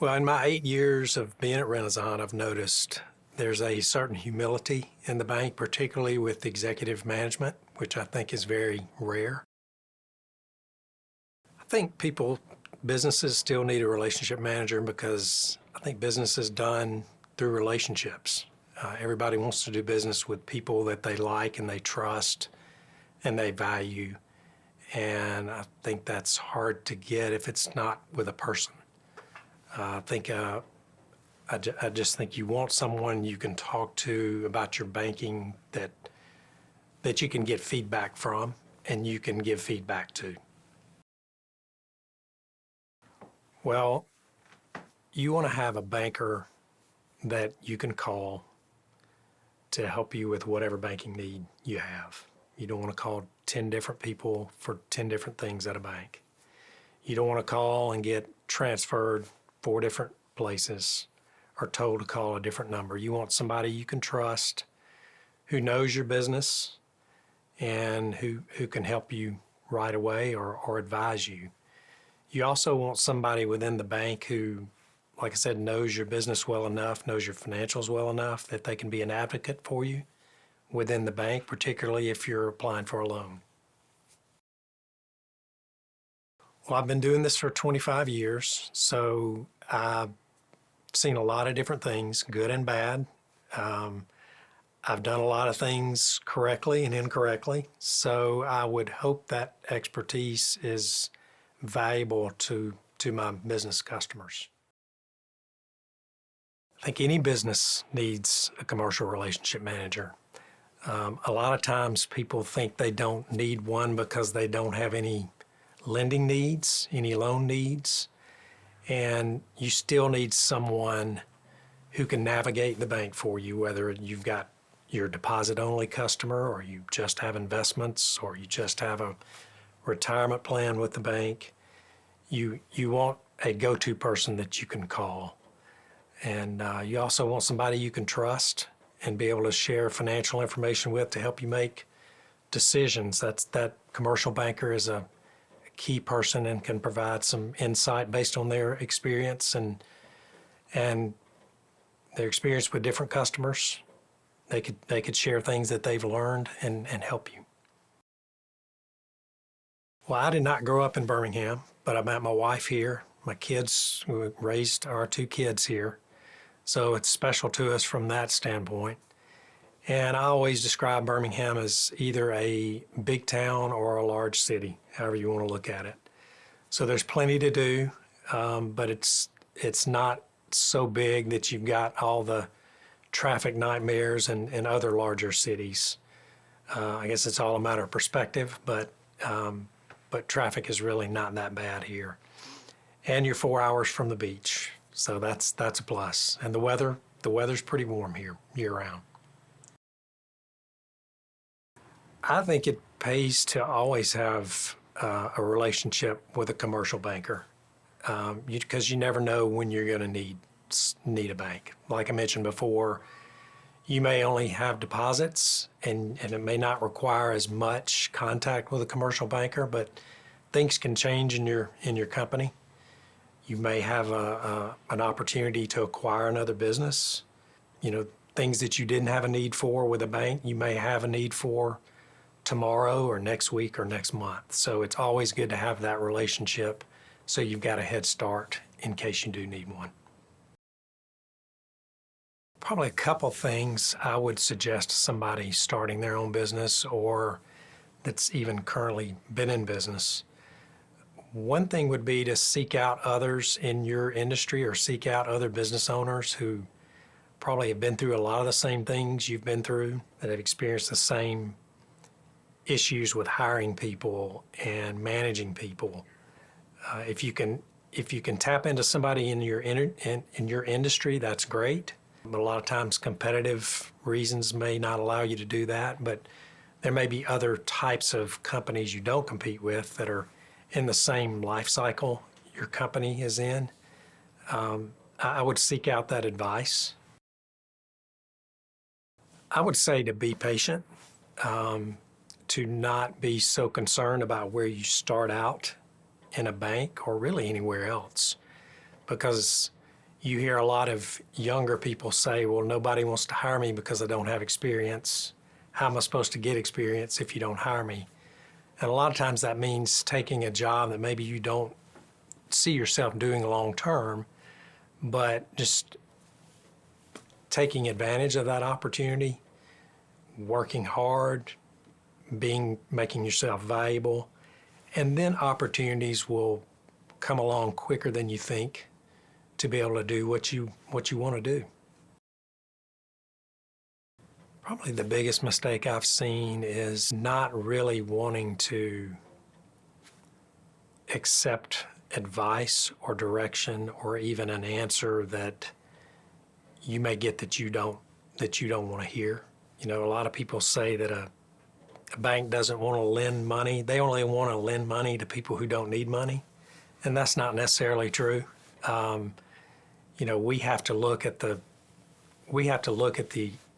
Well, in my 8 years of being at Renaissance, I've noticed there's a certain humility in the bank, particularly with executive management, which I think is very rare. I think businesses still need a relationship manager because I think business is done through relationships. Everybody wants to do business with people that they like and they trust and they value. And I think that's hard to get if it's not with a person. I think I just think you want someone you can talk to about your banking that you can get feedback from and you can give feedback to. Well, you want to have a banker that you can call to help you with whatever banking need you have. You don't want to call 10 different people for 10 different things at a bank. You don't want to call and get transferred 4 different places or told to call a different number. You want somebody you can trust, who knows your business, and who can help you right away or advise you. You also want somebody within the bank who, like I said, knows your business well enough, knows your financials well enough that they can be an advocate for you within the bank, particularly if you're applying for a loan. Well, I've been doing this for 25 years, so I've seen a lot of different things, good and bad. I've done a lot of things correctly and incorrectly, so I would hope that expertise is valuable to my business customers. I think any business needs a commercial relationship manager. A lot of times people think they don't need one because they don't have any lending needs, any loan needs, and you still need someone who can navigate the bank for you, whether you've got your deposit-only customer or you just have investments or you just have a retirement plan with the bank. You want a go-to person that you can call. And you also want somebody you can trust and be able to share financial information with to help you make decisions. That commercial banker is a key person and can provide some insight based on their experience and their experience with different customers. They could share things that they've learned and help you. Well, I did not grow up in Birmingham, but I met my wife here. My kids, we raised our 2 kids here. So it's special to us from that standpoint. And I always describe Birmingham as either a big town or a large city, however you want to look at it. So there's plenty to do, but it's not so big that you've got all the traffic nightmares in other larger cities. I guess it's all a matter of perspective, but traffic is really not that bad here. And you're 4 hours from the beach, so that's a plus. And the weather's pretty warm here year-round. I think it pays to always have a relationship with a commercial banker because you never know when you're going to need a bank. Like I mentioned before, you may only have deposits and it may not require as much contact with a commercial banker, but things can change in your company. You may have an opportunity to acquire another business. You know, things that you didn't have a need for with a bank, you may have a need for tomorrow or next week or next month. So it's always good to have that relationship so you've got a head start in case you do need one. Probably a couple things I would suggest to somebody starting their own business or that's even currently been in business. One thing would be to seek out others in your industry or seek out other business owners who probably have been through a lot of the same things you've been through, that have experienced the same issues with hiring people and managing people. If you can tap into somebody in your industry, that's great. But a lot of times competitive reasons may not allow you to do that, but there may be other types of companies you don't compete with that are in the same life cycle your company is in. I would seek out that advice. I would say to be patient, to not be so concerned about where you start out in a bank or really anywhere else, because You hear a lot of younger people say, well, nobody wants to hire me because I don't have experience. How am I supposed to get experience if you don't hire me? And a lot of times that means taking a job that maybe you don't see yourself doing long term, but just taking advantage of that opportunity, working hard, making yourself valuable, and then opportunities will come along quicker than you think to be able to do what you want to do. Probably the biggest mistake I've seen is not really wanting to accept advice or direction or even an answer that you may get that you don't want to hear. You know, a lot of people say that a bank doesn't want to lend money. They only want to lend money to people who don't need money, and that's not necessarily true. You know, we have to look at the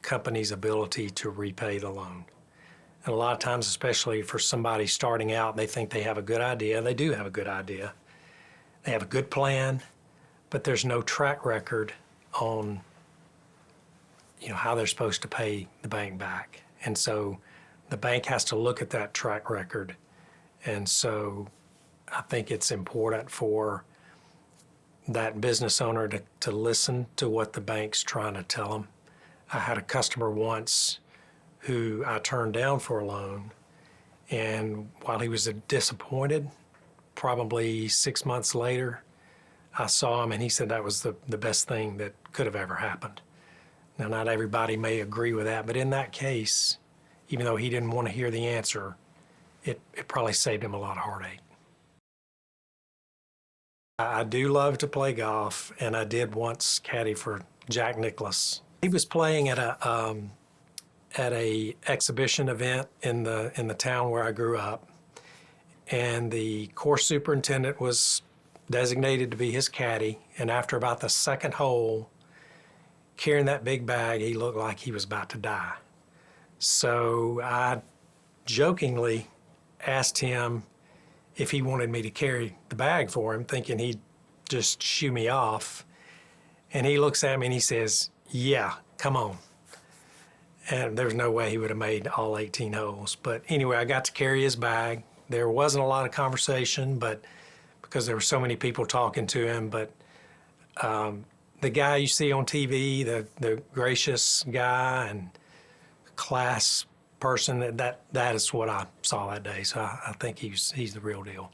company's ability to repay the loan. And a lot of times, especially for somebody starting out, they think they have a good idea. They do have a good idea. They have a good plan, but there's no track record on, you know, how they're supposed to pay the bank back. And so the bank has to look at that track record. And so I think it's important for that business owner to listen to what the bank's trying to tell them. I had a customer once who I turned down for a loan, and while he was disappointed, probably 6 months later, I saw him and he said that was the best thing that could have ever happened. Now, not everybody may agree with that, but in that case, even though he didn't want to hear the answer, it probably saved him a lot of heartache. I do love to play golf, and I did once caddy for Jack Nicklaus. He was playing at a exhibition event in the town where I grew up, and the course superintendent was designated to be his caddy. And after about the second hole, carrying that big bag, he looked like he was about to die. So I jokingly asked him if he wanted me to carry the bag for him, thinking he'd just shoo me off. And he looks at me and he says, "Yeah, come on." And there's no way he would have made all 18 holes. But anyway, I got to carry his bag. There wasn't a lot of conversation, but because there were so many people talking to him. But the guy you see on TV, the gracious guy and class person, that is what I saw that day. So I think he's the real deal.